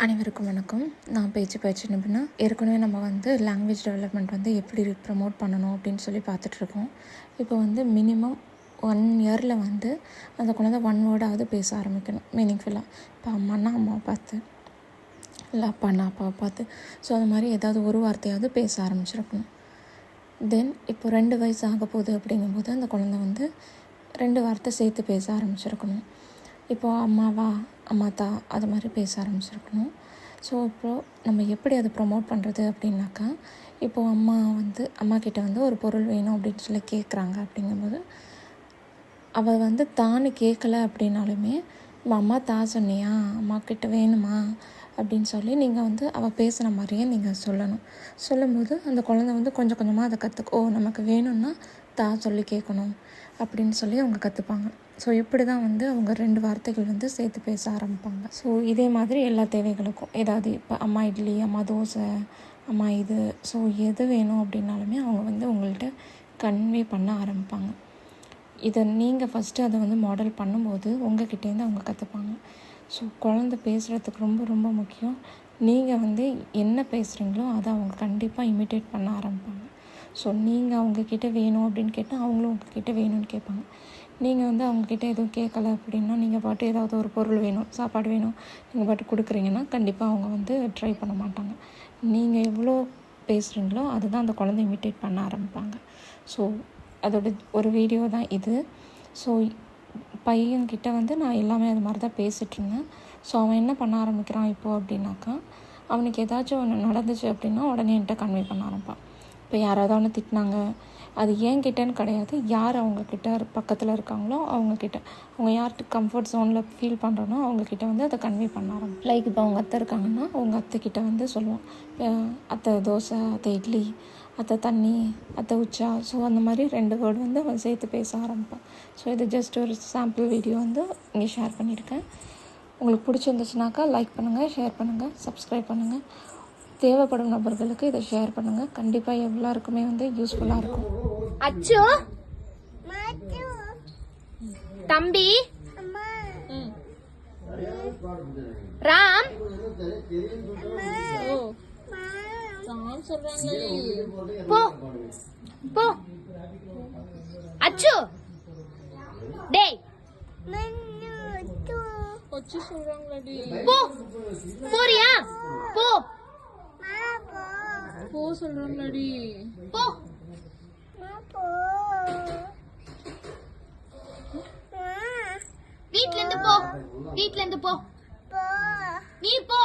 அனைவருக்கும் வணக்கம். நான் பேச்சு பயிற்சி நிபுணர். ஏற்கனவே நம்ம லாங்குவேஜ் டெவலப்மெண்ட் எப்படி ப்ரமோட் பண்ணணும் அப்படின்னு சொல்லி பார்த்துட்ருக்கோம். இப்போ மினிமம் 1 இயரில் அந்த குழந்தை 1 வேர்டாவது பேச ஆரம்பிக்கணும் மீனிங்ஃபுல்லாக. இப்போ அம்மானா அம்மாவை பார்த்து, இல்லை அப்பானா அப்பாவை பார்த்து, ஸோ அது மாதிரி ஏதாவது ஒரு வார்த்தையாவது பேச ஆரம்பிச்சிருக்கணும். தென் இப்போ 2 வயசு ஆக போகுது அப்படிங்கும்போது அந்த குழந்தை 2 வார்த்தை சேர்த்து பேச ஆரம்பிச்சிருக்கணும். இப்போது அம்மாவா, அம்மாத்தா, அது மாதிரி பேச ஆரம்பிச்சிருக்கணும். ஸோ இப்போது நம்ம எப்படி அதை ப்ரொமோட் பண்ணுறது அப்படின்னாக்கா, இப்போது அம்மா கிட்டே ஒரு பொருள் வேணும் அப்படின்னு சொல்லி கேட்குறாங்க. அப்படிங்கும்போது அவள் தான்னு கேட்கலை அப்படின்னாலுமே, அம்மா தா சொன்னியா, அம்மா கிட்ட வேணுமா அப்படின்னு சொல்லி நீங்கள் அவள் பேசுகிற மாதிரியே நீங்கள் சொல்லணும். சொல்லும்போது அந்த குழந்தை கொஞ்சம் கொஞ்சமாக அதை கற்றுக்கோ, நமக்கு வேணும்னா தா சொல்லி கேட்கணும் அப்படின்னு சொல்லி அவங்க கற்றுப்பாங்க. ஸோ இப்படி தான் அவங்க 2 வார்த்தைகள் சேர்த்து பேச ஆரம்பிப்பாங்க. ஸோ இதே மாதிரி எல்லா தேவைகளுக்கும் ஏதாவது இப்போ அம்மா இட்லி, அம்மா தோசை, அம்மா இது, ஸோ எது வேணும் அப்படின்னாலுமே அவங்க உங்கள்கிட்ட கன்வே பண்ண ஆரம்பிப்பாங்க. இதை நீங்கள் ஃபஸ்ட்டு அதை மாடல் பண்ணும்போது உங்கள்கிட்டேருந்து அவங்க கற்றுப்பாங்க. ஸோ குழந்த பேசுகிறதுக்கு ரொம்ப ரொம்ப முக்கியம். நீங்கள் என்ன பேசுகிறீங்களோ அதை அவங்க கண்டிப்பாக இமிட்டேட் பண்ண ஆரம்பிப்பாங்க. ஸோ நீங்கள் அவங்கக்கிட்ட வேணும் அப்படின்னு கேட்டால் அவங்களும் உங்கள்கிட்ட வேணும்னு கேட்பாங்க. நீங்கள் அவங்கக்கிட்ட எதுவும் கேட்கலை அப்படின்னா, நீங்கள் பாட்டு ஏதாவது ஒரு பொருள் வேணும், சாப்பாடு வேணும், நீங்கள் பாட்டு கொடுக்குறீங்கன்னா கண்டிப்பாக அவங்க ட்ரை பண்ண மாட்டாங்க. நீங்கள் எவ்வளோ பேசுகிறீங்களோ அதுதான் அந்த குழந்தை இமிட்டேட் பண்ண ஆரம்பிப்பாங்க. ஸோ அதோட ஒரு வீடியோ தான் இது. ஸோ பையன்கிட்ட நான் எல்லாமே அது மாதிரி தான் பேசிகிட்ருந்தேன். ஸோ அவன் என்ன பண்ண ஆரம்பிக்கிறான் இப்போது அப்படின்னாக்கா, அவனுக்கு ஏதாச்சும் ஒன்று நடந்துச்சு அப்படின்னா உடனே என்கிட்ட கன்வே பண்ண ஆரம்பிப்பான். இப்போ யாராவது அவனை திட்டினாங்க, அது ஏன்கிட்டன்னு கிடையாது, யார் அவங்கக்கிட்ட பக்கத்தில் இருக்காங்களோ அவங்கக்கிட்ட, அவங்க யார்கிட்ட கம்ஃபர்ட் ஜோனில் ஃபீல் பண்ணுறனோ அவங்கக்கிட்ட அதை கன்வே பண்ண ஆரம்பிப்போம். லைக் இப்போ அவங்க அத்தை இருக்காங்கன்னா அவங்க அத்தைக்கிட்ட சொல்லுவான், அத்தை தோசை, அத்தை இட்லி, அத்தை தண்ணி, அத்தை உச்சா. ஸோ அந்த மாதிரி 2 வேர்டு அவன் சேர்த்து பேச ஆரம்பிப்பான். ஸோ இது ஜஸ்ட் ஒரு சாம்பிள் வீடியோ இங்கே ஷேர் பண்ணியிருக்கேன். உங்களுக்கு பிடிச்சிருந்துச்சுனாக்கா லைக் பண்ணுங்கள், ஷேர் பண்ணுங்கள், சப்ஸ்கிரைப் பண்ணுங்கள். தேவைப்படும் நபர்களுக்கு இதை ஷேர் பண்ணுங்கள். கண்டிப்பாக எல்லாருக்குமே யூஸ்ஃபுல்லாக இருக்கும். அச்சோ, தம்பி, ராம், போ போ, அச்சு, டேய் போ, போறியா, போ போ சொல்றாங்கடி, போ வீட்ல இருந்து போ, வீட்ல இருந்து போ, நீ போ.